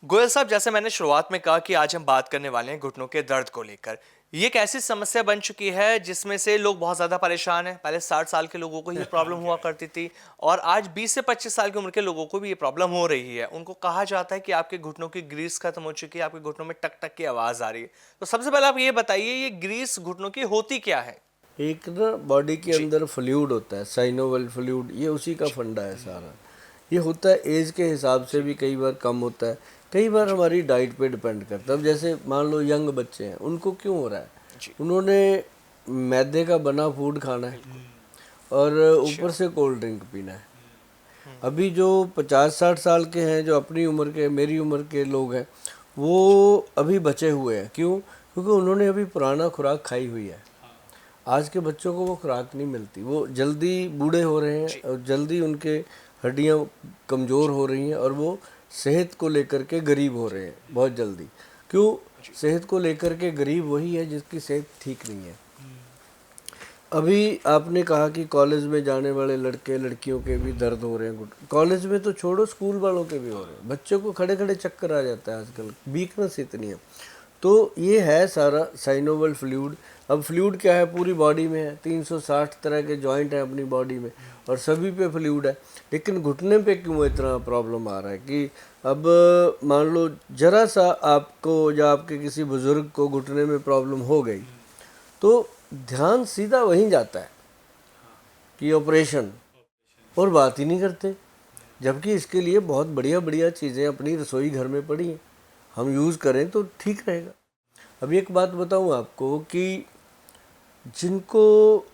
गोयल साहब, जैसे मैंने शुरुआत में कहा कि आज हम बात करने वाले हैं घुटनों के दर्द को लेकर। ये एक ऐसी समस्या बन चुकी है जिसमें से लोग बहुत ज़्यादा परेशान हैं। पहले 60 साल के लोगों को ये प्रॉब्लम हुआ करती थी और आज 20 से 25 साल की उम्र के लोगों को भी ये प्रॉब्लम हो रही है। उनको कहा जाता है कि आपके घुटनों की ग्रीस खत्म हो चुकी है, आपके घुटनों में टक टक की आवाज़ आ रही है। तो सबसे पहले आप ये बताइए, ये ग्रीस घुटनों की होती क्या है? एक ना बॉडी के जी। अंदर फ्लूइड होता है, साइनोवल फ्लूइड, ये उसी का फंडा है सारा। ये होता है एज के हिसाब से भी कई बार कम होता है, कई बार हमारी डाइट पे डिपेंड करता है। अब जैसे मान लो यंग बच्चे हैं, उनको क्यों हो रहा है? जी। उन्होंने मैदे का बना फूड खाना है और ऊपर अच्छा। से कोल्ड ड्रिंक पीना है। अभी जो 50-60 साल के हैं, जो अपनी उम्र के, मेरी उम्र के लोग हैं, वो अभी बचे हुए हैं। क्यों? क्योंकि उन्होंने अभी पुराना खुराक खाई हुई है। आज के बच्चों को वो खुराक नहीं मिलती, वो जल्दी बूढ़े हो रहे हैं जी। और जल्दी उनके हड्डियां कमज़ोर हो रही हैं और वो सेहत को लेकर के गरीब हो रहे हैं बहुत जल्दी। क्यों? सेहत को लेकर के गरीब वही है जिसकी सेहत ठीक नहीं है। अभी आपने कहा कि कॉलेज में जाने वाले लड़के लड़कियों के भी दर्द हो रहे हैं। कॉलेज में तो छोड़ो, स्कूल वालों के भी हो रहे हैं। बच्चों को खड़े खड़े चक्कर आ जाता है आजकल, वीकनेस इतनी है। तो ये है सारा साइनोवल फ्लूइड। अब फ्लूइड क्या है? पूरी बॉडी में है, 360 तरह के जॉइंट हैं अपनी बॉडी में और सभी पे फ्लूइड है। लेकिन घुटने पे क्यों इतना प्रॉब्लम आ रहा है कि अब मान लो जरा सा आपको या आपके किसी बुजुर्ग को घुटने में प्रॉब्लम हो गई तो ध्यान सीधा वहीं जाता है कि ऑपरेशन, और बात ही नहीं करते। जबकि इसके लिए बहुत बढ़िया बढ़िया चीज़ें अपनी रसोई घर में पड़ी हैं, हम यूज़ करें तो ठीक रहेगा। अब एक बात बताऊं आपको कि जिनको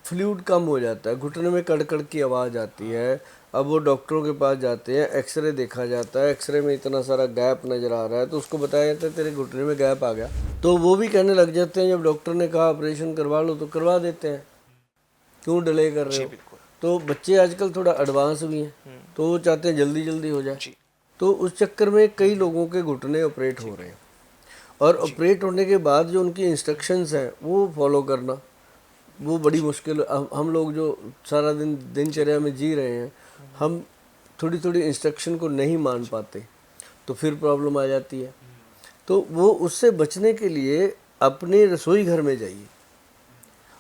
फ्लूइड कम हो जाता है, घुटने में कड़कड़ की आवाज़ आती है, अब वो डॉक्टरों के पास जाते हैं, एक्सरे देखा जाता है, एक्सरे में इतना सारा गैप नज़र आ रहा है तो उसको बताया जाता है तेरे घुटने में गैप आ गया। तो वो भी कहने लग जाते हैं, जब डॉक्टर ने कहा ऑपरेशन करवा लो तो करवा देते हैं। क्यों डिले कर रहे जी हो? बिल्कुल। तो बच्चे आजकल थोड़ा एडवांस भी हैं तो वो चाहते हैं जल्दी जल्दी हो जाए। जी। तो उस चक्कर में कई लोगों के घुटने ऑपरेट हो रहे हैं और जी। ऑपरेट होने के बाद जो उनकी इंस्ट्रक्शंस हैं वो फॉलो करना वो बड़ी जी। मुश्किल। हम लोग जो सारा दिन दिनचर्या में जी रहे हैं, हम थोड़ी थोड़ी इंस्ट्रक्शन को नहीं मान पाते तो फिर प्रॉब्लम आ जाती है। तो वो उससे बचने के लिए अपने रसोई घर में जाइए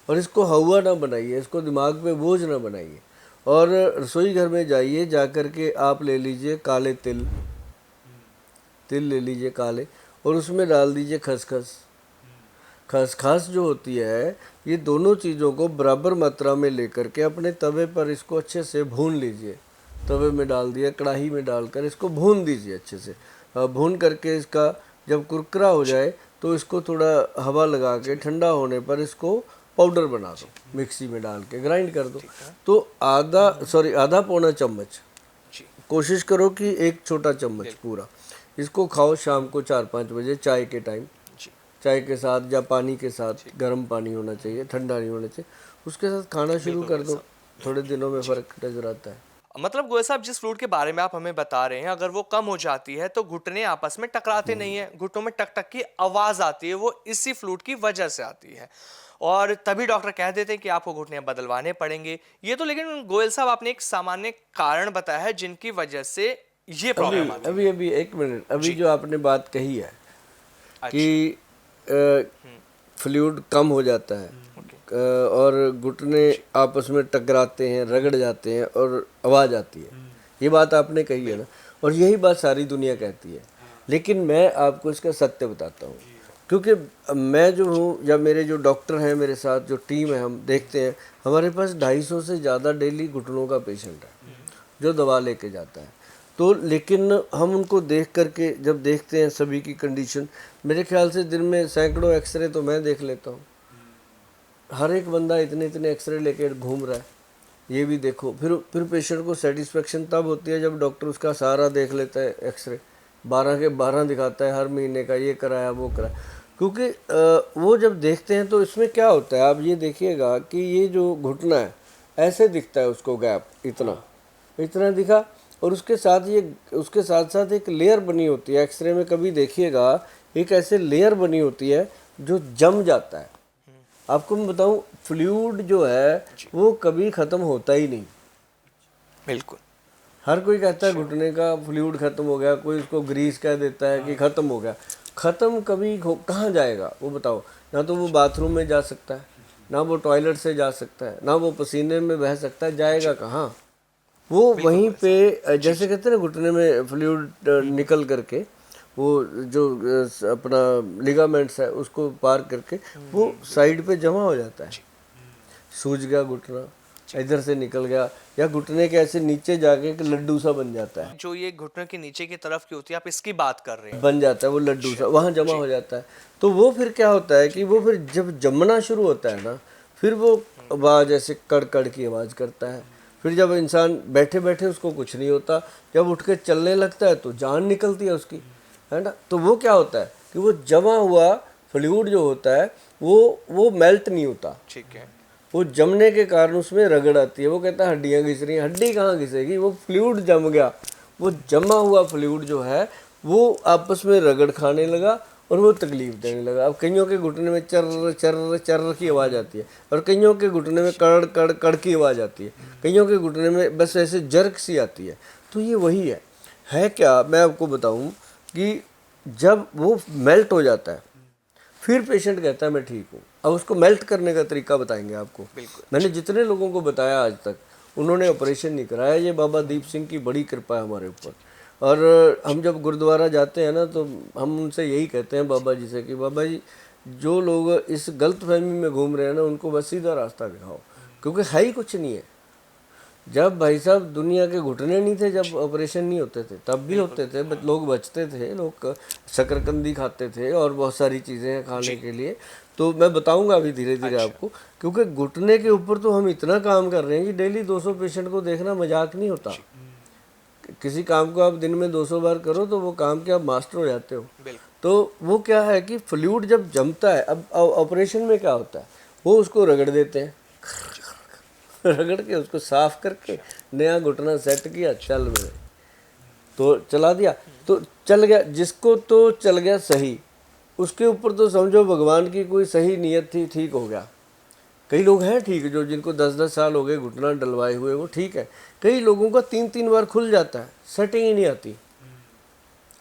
और इसको हवा ना बनाइए, इसको दिमाग पे बोझ ना बनाइए। और रसोई घर में जाइए, जा कर के आप ले लीजिए काले तिल, तिल ले लीजिए काले, और उसमें डाल दीजिए खसखस। खसखस जो होती है, ये दोनों चीज़ों को बराबर मात्रा में लेकर के अपने तवे पर इसको अच्छे से भून लीजिए। तवे में डाल दिया, कढ़ाई में डालकर इसको भून दीजिए अच्छे से। भून करके इसका जब कुरकुरा हो जाए तो इसको थोड़ा हवा लगा के ठंडा होने पर इसको पाउडर बना दो, मिक्सी में डाल के ग्राइंड कर दो। तो आधा पौना चम्मच, जी कोशिश करो कि एक छोटा चम्मच बिल्कुल। पूरा, इसको खाओ शाम को 4-5 बजे चाय के टाइम। जी। चाय के साथ या पानी के साथ, गर्म पानी होना चाहिए, ठंडा नहीं होना चाहिए। उसके साथ खाना शुरू बिल्कुल कर गोयल दो, साहब। थोड़े दिनों में जी। फ़र्क नज़र आता है। मतलब गोयल साहब, जिस फ्लूइड के बारे में आप हमें बता रहे हैं, अगर वो कम हो जाती है तो घुटने आपस में टकराते नहीं है, घुटनों में टक टक की आवाज आती है, वो इसी फ्लूइड की वजह से आती है और तभी डॉक्टर कह देते हैं कि आपको घुटने बदलवाने पड़ेंगे। ये तो लेकिन गोयल साहब, आपने एक सामान्य कारण बताया है जिनकी वजह से ये अभी प्रॉब्लम आती अभी है। अभी एक मिनट, अभी जी। जो आपने बात कही है अच्छा। कि फ्लूइड कम हो जाता है ओके। और घुटने जी आपस में टकराते हैं, रगड़ जाते हैं और आवाज़ आती है, ये बात आपने कही है ना। बिल्कुल। और यही बात सारी दुनिया कहती है, लेकिन मैं आपको इसका सत्य बताता हूँ। क्योंकि मैं जो हूँ या मेरे जो डॉक्टर हैं, मेरे साथ जो टीम है, हम देखते हैं हमारे पास 250 से ज़्यादा डेली घुटनों का पेशेंट है जो दवा लेके जाता है। तो लेकिन हम उनको देख करके जब देखते हैं सभी की कंडीशन, मेरे ख्याल से दिन में सैकड़ों एक्सरे तो मैं देख लेता हूँ। हर एक बंदा इतने इतने एक्सरे लेके घूम रहा है, ये भी देखो। फिर पेशेंट को सेटिस्फेक्शन तब होती है जब डॉक्टर उसका सारा देख लेता है, एक्सरे 12 के 12 दिखाता है, हर महीने का ये कराया वो कराया। क्योंकि वो जब देखते हैं तो इसमें क्या होता है, आप ये देखिएगा कि ये जो घुटना है ऐसे दिखता है, उसको गैप इतना इतना दिखा, और उसके साथ साथ एक लेयर बनी होती है। एक्सरे में कभी देखिएगा, एक ऐसे लेयर बनी होती है जो जम जाता है। आपको मैं बताऊं, फ्लूइड जो है जी वो कभी ख़त्म होता ही नहीं। बिल्कुल। हर कोई कहता है घुटने का फ्लूइड खत्म हो गया, कोई उसको ग्रीस कह देता है कि खत्म हो गया। खत्म कभी कहाँ जाएगा वो बताओ? ना तो वो बाथरूम में जा सकता है, ना वो टॉयलेट से जा सकता है, ना वो पसीने में बह सकता है, जाएगा कहाँ? वो वहीं पे जैसे कहते हैं ना घुटने में फ्लूइड निकल करके वो जो अपना लिगामेंट्स है उसको पार करके वो साइड पे जमा हो जाता है। सूज गया घुटना, इधर से निकल गया, या घुटने के ऐसे नीचे जाके एक लड्डू सा बन जाता है। जो ये घुटने के नीचे की तरफ की होती है, आप इसकी बात कर रहे हैं? बन जाता है वो लड्डू सा, वहाँ जमा हो जाता है। तो वो फिर क्या होता है कि वो फिर जब जमना शुरू होता है ना, फिर वो आवाज़ ऐसे कड़ कड़ की आवाज़ करता है। फिर जब इंसान बैठे बैठे उसको कुछ नहीं होता, जब उठ के चलने लगता है तो जान निकलती है उसकी, है ना। तो वो क्या होता है कि वो जमा हुआ फ्लूइड जो होता है वो मेल्ट नहीं होता, ठीक है। वो जमने के कारण उसमें रगड़ आती है। वो कहता है हड्डियाँ घिस रही हैं, हड्डी कहाँ घिसेगी, वो फ्लूइड जम गया। वो जमा हुआ फ्लूइड जो है वो आपस में रगड़ खाने लगा और वो तकलीफ देने लगा। अब कईयों के घुटने में चर्र चर्र चर्र की आवाज़ आती है, और कईयों के घुटने में कड़ कड़ कड़ की आवाज़ आती है, कईयों के घुटने में बस ऐसे जर्क सी आती है। तो ये वही है क्या, मैं आपको बताऊं कि जब वो मेल्ट हो जाता है फिर पेशेंट कहता है मैं ठीक हूँ। अब उसको मेल्ट करने का तरीका बताएंगे आपको। मैंने जितने लोगों को बताया आज तक, उन्होंने ऑपरेशन नहीं कराया। ये बाबा दीप सिंह की बड़ी कृपा है हमारे ऊपर। और हम जब गुरुद्वारा जाते हैं ना, तो हम उनसे यही कहते हैं बाबा जी से कि बाबा जी, जो लोग इस गलत फहमी में घूम रहे हैं ना, उनको बस सीधा रास्ता दिखाओ, क्योंकि है ही कुछ नहीं है। जब भाई साहब दुनिया के घुटने नहीं थे, जब ऑपरेशन नहीं होते थे, तब भी होते थे, लोग बचते थे, लोग शकरकंदी खाते थे और बहुत सारी चीज़ें हैं खाने के लिए। तो मैं बताऊंगा अभी धीरे धीरे आपको, क्योंकि घुटने के ऊपर तो हम इतना काम कर रहे हैं कि डेली 200 पेशेंट को देखना मजाक नहीं होता। किसी काम को आप दिन में 200 बार करो तो वो काम के आप मास्टर हो जाते हो। तो वो क्या है कि फ्लूइड जब जमता है, अब ऑपरेशन में क्या होता है, वो उसको रगड़ देते हैं, रगड़ के उसको साफ करके नया घुटना सेट किया, चल मेरे, तो चला दिया, तो चल गया। जिसको तो चल गया सही, उसके ऊपर तो समझो भगवान की कोई सही नीयत थी, ठीक हो गया। कई लोग हैं ठीक, जो जिनको 10-10 साल हो गए घुटना डलवाए हुए, वो ठीक है। कई लोगों का 3-3 बार खुल जाता है, सेटिंग ही नहीं आती।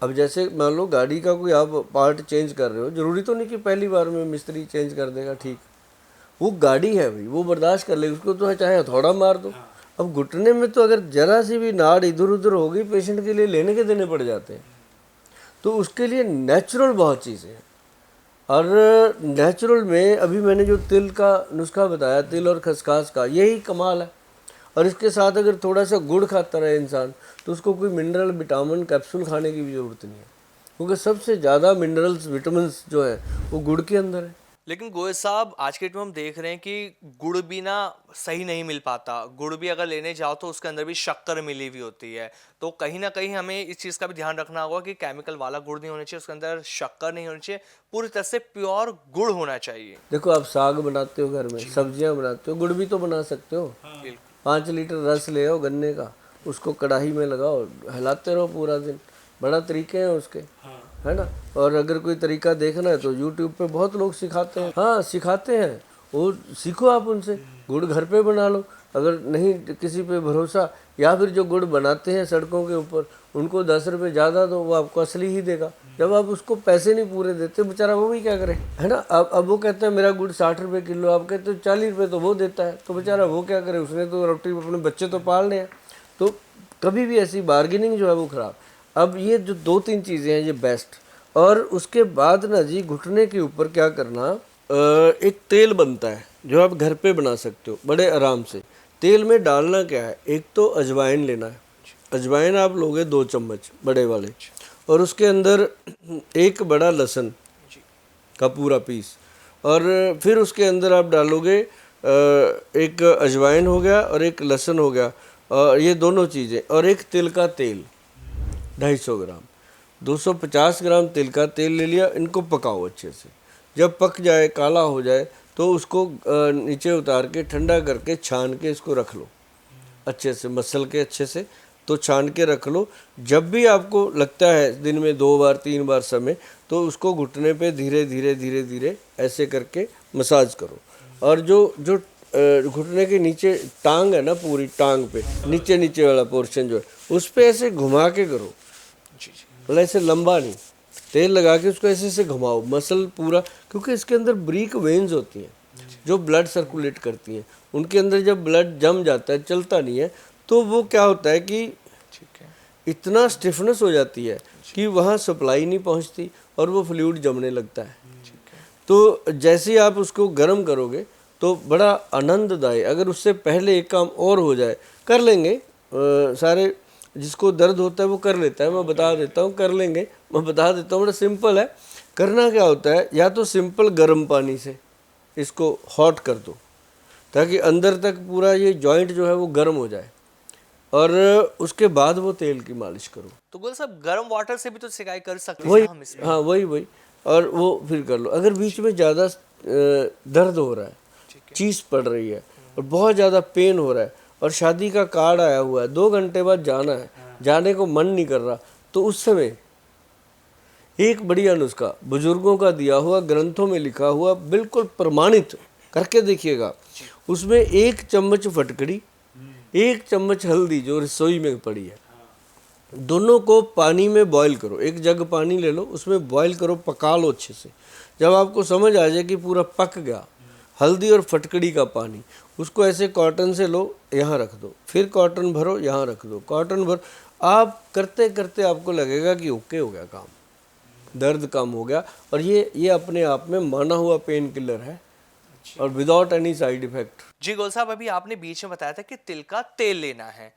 अब जैसे मान लो गाड़ी का कोई आप पार्ट चेंज कर रहे हो, जरूरी तो नहीं कि पहली बार में मिस्त्री चेंज कर देगा ठीक। वो गाड़ी है भाई, वो बर्दाश्त कर लेगी, उसको तो चाहे हथौड़ा मार दो। अब घुटने में तो अगर जरा सी भी नाड़ इधर उधर हो गई, पेशेंट के लिए लेने के देने पड़ जाते हैं। तो उसके लिए नेचुरल बहुत चीज़ें हैं। और नेचुरल में अभी मैंने जो तिल का नुस्खा बताया, तिल और खसखस का, यही कमाल है। और इसके साथ अगर थोड़ा सा गुड़ खाता रहे इंसान, तो उसको कोई मिनरल विटामिन कैप्सूल खाने की भी ज़रूरत नहीं है, क्योंकि सबसे ज़्यादा मिनरल्स विटामिन्स जो है वो गुड़ के अंदर है। लेकिन गोयल साहब, आज के डेट में हम देख रहे हैं कि गुड़ भी ना सही नहीं मिल पाता। गुड़ भी अगर लेने जाओ तो उसके अंदर भी शक्कर मिली हुई होती है। तो कहीं ना कहीं हमें इस चीज़ का भी ध्यान रखना होगा कि केमिकल वाला गुड़ नहीं होना चाहिए, उसके अंदर शक्कर नहीं होनी चाहिए, पूरी तरह से प्योर गुड़ होना चाहिए। देखो, आप साग बनाते हो घर में, सब्जियां बनाते हो, गुड़ भी तो बना सकते हो। 5 लीटर रस ले आओ गन्ने का, उसको कढ़ाई में लगाओ, हिलाते रहो पूरा दिन। बड़ा तरीके हैं उसके, है ना। और अगर कोई तरीका देखना है तो यूट्यूब पे बहुत लोग सिखाते हैं। हाँ, सिखाते हैं, वो सीखो आप उनसे। गुड़ घर पे बना लो, अगर नहीं किसी पे भरोसा, या फिर जो गुड़ बनाते हैं सड़कों के ऊपर, उनको 10 रुपये ज़्यादा दो, वो आपको असली ही देगा। जब आप उसको पैसे नहीं पूरे देते, बेचारा वो भी क्या करे, है ना। अब वो कहता है मेरा गुड़ 60 रुपये किलो, आप कहते हो 40 रुपये तो वो देता है, तो बेचारा वो क्या करे, उसने तो रोटी अपने बच्चे तो पालने हैं। तो कभी भी ऐसी बार्गेनिंग जो है वो ख़राब। अब ये जो 2-3 चीज़ें हैं ये बेस्ट। और उसके बाद ना जी, घुटने के ऊपर क्या करना, एक तेल बनता है जो आप घर पे बना सकते हो बड़े आराम से। तेल में डालना क्या है, एक तो अजवाइन लेना है। अजवाइन आप लोगे 2 चम्मच बड़े वाले, और उसके अंदर एक बड़ा लहसुन का पूरा पीस, और फिर उसके अंदर आप डालोगे एक अजवाइन हो गया और एक लहसुन हो गया, और ये दोनों चीज़ें, और एक तिल का तेल 250 ग्राम, 250 ग्राम तिल का तेल ले लिया। इनको पकाओ अच्छे से, जब पक जाए, काला हो जाए, तो उसको नीचे उतार के ठंडा करके छान के इसको रख लो अच्छे से, मसल के अच्छे से, तो छान के रख लो। जब भी आपको लगता है दिन में 2 बार 3 बार समय, तो उसको घुटने पे धीरे धीरे धीरे धीरे ऐसे करके मसाज करो। और जो जो घुटने के नीचे टांग है ना, पूरी टांग पे नीचे नीचे वाला पोर्शन जो है उस पे ऐसे घुमा के करो, जी जी मतलब ऐसे लंबा नहीं, तेल लगा के उसको ऐसे ऐसे घुमाओ, मसल पूरा, क्योंकि इसके अंदर ब्रीक वेन्स होती हैं जो ब्लड सर्कुलेट करती हैं, उनके अंदर जब ब्लड जम जाता है, चलता नहीं है, तो वो क्या होता है कि ठीक है। इतना स्टिफनेस हो जाती है कि वहाँ सप्लाई नहीं पहुँचती और वो फ्लूइड जमने लगता है। तो जैसे ही आप उसको गर्म करोगे तो बड़ा आनंददायी, अगर उससे पहले एक काम और हो जाए, कर लेंगे सारे, जिसको दर्द होता है वो कर लेता है, मैं बता देता हूँ, कर लेंगे, मैं बता देता हूँ, बड़ा सिंपल है। करना क्या होता है, या तो सिंपल गर्म पानी से इसको हॉट कर दो ताकि अंदर तक पूरा ये जॉइंट जो है वो गर्म हो जाए, और उसके बाद वो तेल की मालिश करो। तो गोल साहब गर्म वाटर से भी तो सिकाई कर सकते वही, हैं हम इसमें। हाँ वही, और वो फिर कर लो। अगर बीच में ज़्यादा दर्द हो रहा है, चीज़ पड़ रही है और बहुत ज़्यादा पेन हो रहा है और शादी का कार्ड आया हुआ है, 2 घंटे बाद जाना है, जाने को मन नहीं कर रहा, तो उस समय एक बढ़िया नुस्खा बुजुर्गों का दिया हुआ, ग्रंथों में लिखा हुआ, बिल्कुल प्रमाणित, करके देखिएगा। उसमें 1 चम्मच फटकड़ी, 1 चम्मच हल्दी जो रसोई में पड़ी है, दोनों को पानी में बॉईल करो। एक जग पानी ले लो, उसमें बॉईल करो, पका लो अच्छे से। जब आपको समझ आ जाए कि पूरा पक गया, हल्दी और फटकड़ी का पानी, उसको ऐसे कॉटन से लो, यहाँ रख दो, फिर कॉटन भरो, यहाँ रख दो, कॉटन भर, आप करते करते आपको लगेगा कि ओके हो गया काम, दर्द कम हो गया। और ये अपने आप में माना हुआ पेन किलर है और विदाउट एनी साइड इफेक्ट। जी गोल साहब, अभी आपने बीच में बताया था कि तिल का तेल लेना है,